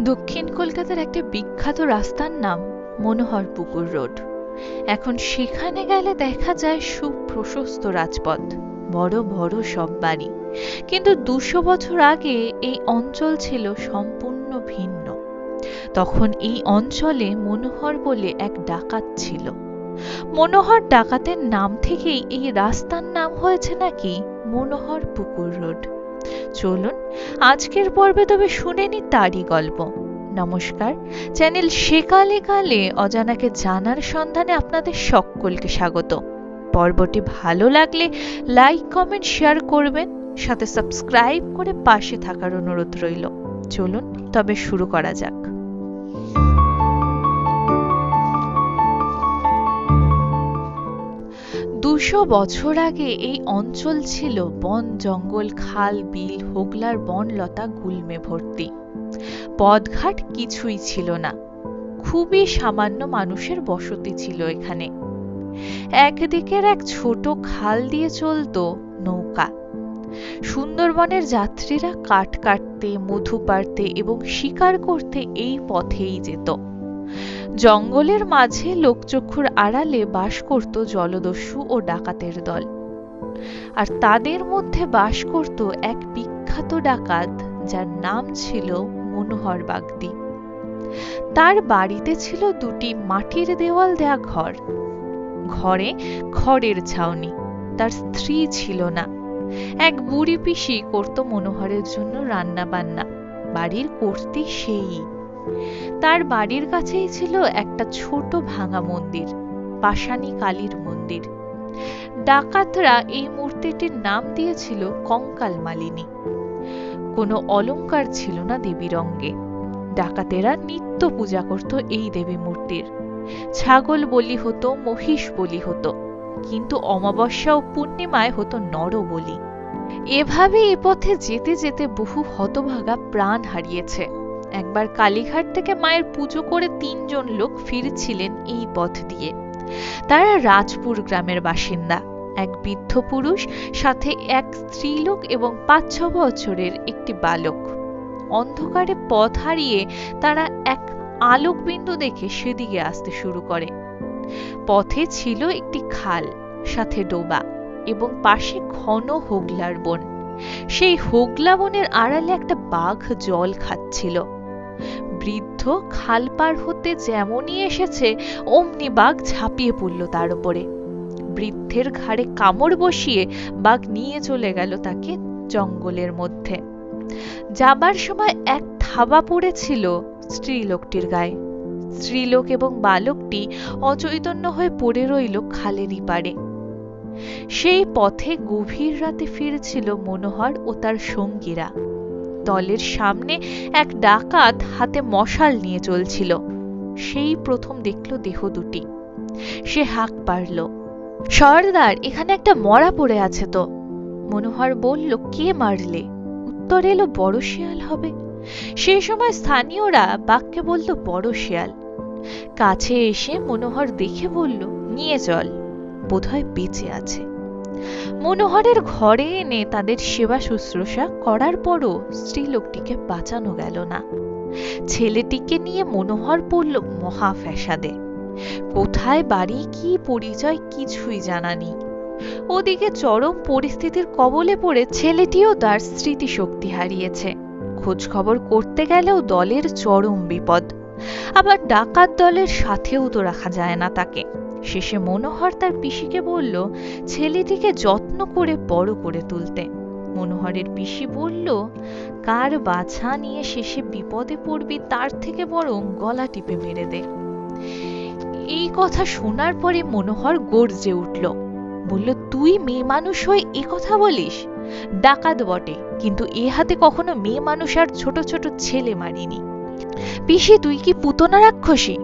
দক্ষিণ কলকাতার একটা বিখ্যাত রাস্তার নাম মনোহরপুকুর রোড। এখন সেখানে গেলে দেখা যায় সুপ্রশস্ত রাজপথ, বড় বড় সব বাড়ি। কিন্তু 200 বছর আগে এই অঞ্চল ছিল সম্পূর্ণ ভিন্ন। তখন এই অঞ্চলে মনোহর বলে এক ডাকাত ছিল। মনোহর ডাকাতের নাম থেকেই এই রাস্তার নাম হয়েছে নাকি মনোহরপুকুর রোড। চলুন আজকের পর্বে তবে শুনে নি তারই গল্প। নমস্কার, চ্যানেল সেকালে কালে অজানাকে জানার সন্ধানে আপনাদের সকলকে স্বাগত। পর্বটি ভালো লাগলে লাইক কমেন্ট শেয়ার করবেন, সাথে সাবস্ক্রাইব করে পাশে থাকার অনুরোধ রইল। চলুন তবে শুরু করা যাক। দুশো বছর আগে এই অঞ্চল ছিল বন জঙ্গল, খাল বিল, হোগলার বনলতা গুল্মে ভর্তি। পথঘাট কিছুই ছিল না, খুবই সামান্য মানুষের বসতি ছিল এখানে। একদিকের এক ছোট খাল দিয়ে চলতো নৌকা। সুন্দরবনের যাত্রীরা কাঠ কাটতে, মধু পাড়তে এবং শিকার করতে এই পথেই যেত। জঙ্গলের মাঝে লোকচক্ষুর আড়ালে বাস করত জলদস্যু ও ডাকাতের দল। আর তাদের মধ্যে বাস করত এক বিখ্যাত ডাকাত, যার নাম ছিল মনোহর বাগদি। তার বাড়িতে ছিল দুটি মাটির দেওয়াল দেয়া ঘর। ঘরে খড়ের ছাউনি। তার স্ত্রী ছিল না। এক বুড়ি পিসি করত মনোহরের জন্য রান্না বান্না। বাড়ির কর্ত্রী সেই। তার বাড়ির কাছেই ছিল একটা ছোট ভাঙা মন্দির, পাষাণী কালীর মন্দির। ডাকাতরা এই মূর্তিটির নাম দিয়েছিল কঙ্কাল মালিনী। কোনো অলংকার ছিল না দেবীর অঙ্গে। ডাকাতেরা নিত্য পূজা করত এই দেবী মূর্তির। ছাগল বলি হতো, মহিষ বলি হতো, কিন্তু অমাবস্যা ও পূর্ণিমায় হতো নর বলি। এভাবে এ পথে যেতে যেতে বহু হতভাগা প্রাণ হারিয়েছে। একবার কালীঘাট থেকে মায়ের পুজো করে 3 জন লোক ফিরছিলেন এই পথ দিয়ে। তারা রাজপুর গ্রামের বাসিন্দা। এক বৃদ্ধ পুরুষ, সাথে এক স্ত্রীলোক এবং 5-6 বছরের একটি বালক। অন্ধকারে পথ হারিয়ে তারা এক আলোক বিন্দু দেখে সেদিকে আসতে শুরু করে। পথে ছিল একটি খাল, সাথে ডোবা এবং পাশে ঘন হোগলার বন। সেই হোগলা বনের আড়ালে একটা বাঘ জল খাচ্ছিল। বৃদ্ধ খাল পার হতে যেমনই এসেছে অমনি বাঘ ঝাঁপিয়ে পড়ল তার উপরে। বৃদ্ধের ঘাড়ে কামড় বসিয়ে বাঘ নিয়ে চলে গেল তাকে জঙ্গলের মধ্যে। যাবার সময় এক থাবা পড়েছিল স্ত্রীলোকটির গায়ে। স্ত্রীলোক এবং বালকটি অচৈতন্য হয়ে পড়ে রইল খালেরই পাড়ে। সেই পথে গভীর রাতে ফিরছিল মনোহর ও তার সঙ্গীরা। দলের সামনে এক ডাকাত হাতে মশাল নিয়ে চলছিল। সেই প্রথম দেখল দেহ দুটি। সে হাঁক পারল, সর্দার, এখানে একটা মরা পড়ে আছে তো। মনোহর বলল, কে মারলে? উত্তর এলো, বড় শেয়াল হবে। সেই সময় স্থানীয়রা বাঘকে বলল বড় শেয়াল। কাছে এসে মনোহর দেখে বলল, নিয়ে চল, বোধহয় বেঁচে আছে। মনোহরের ঘরে এনে তাদের সেবা শুশ্রূষা করার পরও স্ত্রীলোকটিকে বাঁচানো গেল না। ছেলেটিকে নিয়ে মনোহর পড়ল মহা ফ্যাসাদে। কোথায় বাড়ি, কি পরিচয়, কিছুই জানা নেই। ওদিকে চরম পরিস্থিতির কবলে পড়ে ছেলেটিও তার স্মৃতিশক্তি হারিয়েছে। খোঁজ খবর করতে গেলেও দলের চরম বিপদ। আবার ডাকাত দলের সাথেও তো রাখা যায় না তাকে। শেষে মনোহর তার পিসিকে বলল ছেলেটিকে যত্ন করে বড় করে তুলতে। মনোহরের পিসি বলল, কার বাছা নিয়ে শেষে বিপদে পড়বি, তার থেকে বরং গলা টিপে মেরে দে। এই কথা শোনার পরে মনোহর গর্জে উঠল, বলল, তুই মেয়ে মানুষ হয়ে এ কথা বলিস? ডাকাত বটে, কিন্তু এ হাতে কখনো মেয়ে মানুষ আর ছোট ছোট ছেলে মারিনি। পিসি, তুই কি পুতনা রাক্ষসী?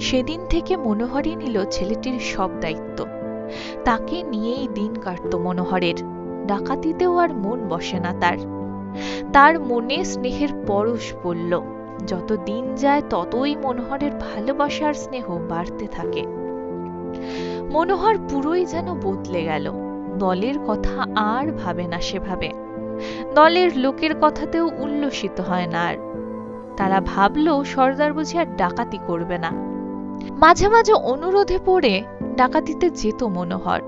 সেদিন থেকে মনোহরই নিল ছেলেটির সব দায়িত্ব। তাকে নিয়েই দিন কাটত মনোহরের। ডাকাতিতেও আর মন বসে না তার। তার মনে স্নেহের পরশ পড়ল। যত দিন যায় ততই মনোহরের ভালোবাসার স্নেহ বাড়তে থাকে। মনোহর পুরোই যেন বদলে গেল। দলের কথা আর ভাবে না সেভাবে। দলের লোকের কথাতেও উল্লসিত হয় না আর। তারা ভাবলো সর্দার বুঝি আর ডাকাতি করবে না। মাঝে মাঝে অনুরোধে পড়ে ডাকাতিতে যেত মনোহর।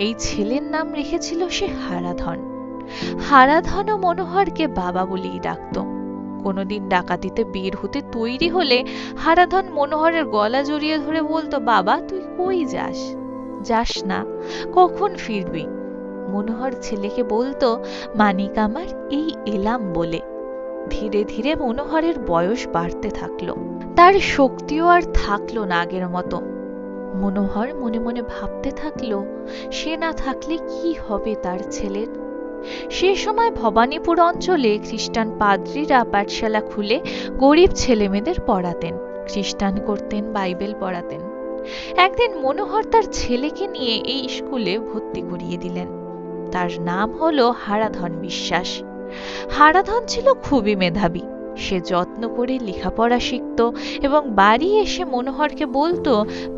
এই ছেলের নাম রেখেছিল সে হারাধন। হারাধনও মনোহরকে বাবা বলেই ডাকত। কোনোদিন ডাকাতিতে বের হতে তৈরি হলে হারাধন মনোহরের গলা জড়িয়ে ধরে বলতো, বাবা তুই কই যাস? যাস না, কখন ফিরবি? মনোহর ছেলেকে বলতো, মানিক আমার, এই এলাম বলে। ধীরে ধীরে মনোহরের বয়স বাড়তে থাকলো, তার শক্তিও আর থাকলো না আগের মতো। মনোহর মনে মনে ভাবতে থাকলো, সে না থাকলে কি হবে তার ছেলের। সে সময় ভবানীপুর অঞ্চলে খ্রিস্টান পাদ্রীরা পাঠশালা খুলে গরিব ছেলেমেয়েদের পড়াতেন, খ্রিস্টান করতেন, বাইবেল পড়াতেন। একদিন মনোহর তার ছেলেকে নিয়ে এই স্কুলে ভর্তি করিয়ে দিলেন। তার নাম হলো হারাধন বিশ্বাস। হারাধন ছিল খুবই মেধাবী। সে যত্ন করে লেখাপড়া শিখত এবং বাড়ি এসে মনোহরকে বলতো,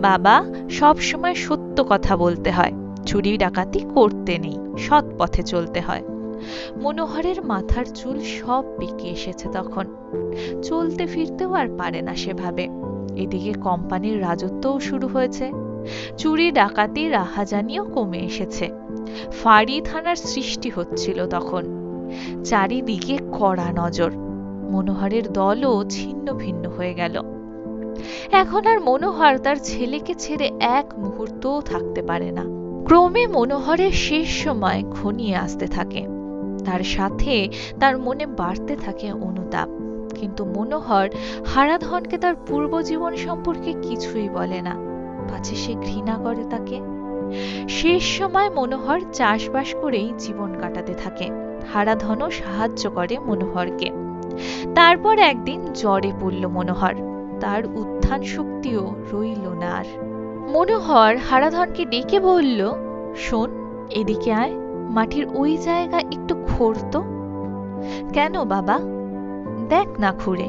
বাবা সব সময় সত্য কথা বলতে হয়, চুরি ডাকাতি করতে নেই, সৎ পথে চলতে হয়। মনোহরের মাথার চুল সব পেকে এসেছে তখন, চলতে ফিরতেও আর পারে না সেভাবে। এদিকে কোম্পানির রাজত্বও শুরু হয়েছে, চুরি ডাকাতি রাহাজানিও কমে এসেছে, ফাঁড়ি থানার সৃষ্টি হচ্ছিল তখন। চারিদিকে কড়া নজর, মনোহরের দলও ছিন্ন ভিন্ন হয়ে গেল। এখন আর মনোহর তার ছেলেকে ছেড়ে এক মুহূর্তও থাকতে পারে না। ক্রমে মনোহরের শেষ সময় ঘনিয়ে আসতে থাকে, তার সাথে তার মনে বাড়তে থাকে অনুতাপ। কিন্তু মনোহর হারাধনকে তার পূর্ব জীবন সম্পর্কে কিছুই বলে না, পাছে সে ঘৃণা করে তাকে। শেষ সময় মনোহর চাষবাস করেই জীবন কাটাতে থাকে। হারাধনও সাহায্য করে মনোহরকে। তারপর একদিন জ্বরে পড়ল মনোহর, তার উত্থান শক্তিও রইল না আর। মনোহর হারাধনকে ডেকে বলল, শোন, এদিকে আয়, মাটির ওই জায়গা একটু খুঁড়তো। কেন বাবা? দেখ না খুঁড়ে।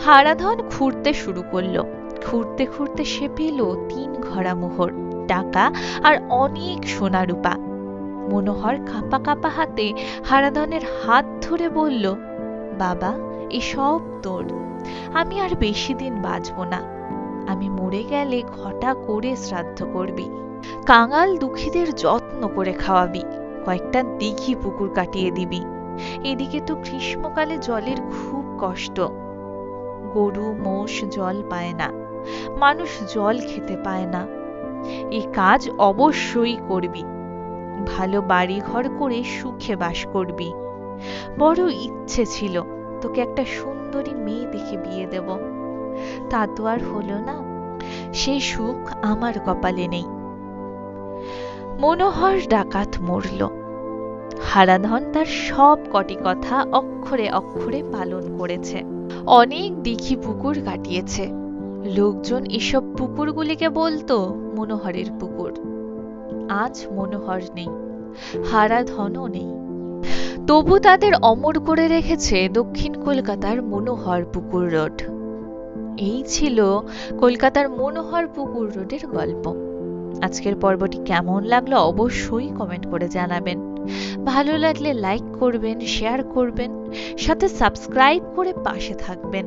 হারাধন খুঁড়তে শুরু করলো। খুঁড়তে খুঁড়তে সে পেল 3 ঘড়া মোহর, টাকা আর অনেক সোনা রূপা। মনোহর কাঁপা কাঁপা হাতে হারাধনের হাত ধরে বলল, বাবা এসব তোর, আমি আর বেশি দিন বাঁচব না। আমি মরে গেলে ঘটা করে শ্রাদ্ধ করবি, কাঙাল দুঃখীদের যত্ন করে খাওয়াবি, কয়েকটা দিঘি পুকুর কাটিয়ে দিবি। এদিকে তো গ্রীষ্মকালে জলের খুব কষ্ট, গরু মোষ জল পায় না, মানুষ জল খেতে পায় না। এই কাজ অবশ্যই করবি, ভালো বাড়ি ঘর করে সুখে বাস করবি। বড় ইচ্ছে ছিল তোকে একটা সুন্দরী মেয়ে দেখে বিয়ে দেব, তা তো আর হলো না, সে সুখ আমার কপালে নেই। মনোহর ডাকাত মরল। হারাধন তার সব কটি কথা অক্ষরে অক্ষরে পালন করেছে, অনেক দিঘি পুকুর কাটিয়েছে। লোকজন এসব পুকুরগুলিকে বলতো মনোহরের পুকুর। আজ মনোহর নেই, হারাধনও নেই, তবু তাদের অমর করে রেখেছে দক্ষিণ কলকাতার মনোহর পুকুর রোড। এই ছিল কলকাতার মনোহর পুকুর রোডের গল্প। আজকের পর্বটি কেমন লাগলো অবশ্যই কমেন্ট করে জানাবেন। ভালো লাগলে লাইক করবেন, শেয়ার করবেন, সাথে সাবস্ক্রাইব করে পাশে থাকবেন।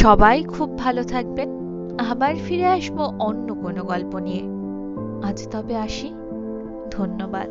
সবাই খুব ভালো থাকবেন। আবার ফিরে আসবো অন্য কোনো গল্প নিয়ে। আজ তবে আসি, ধন্যবাদ।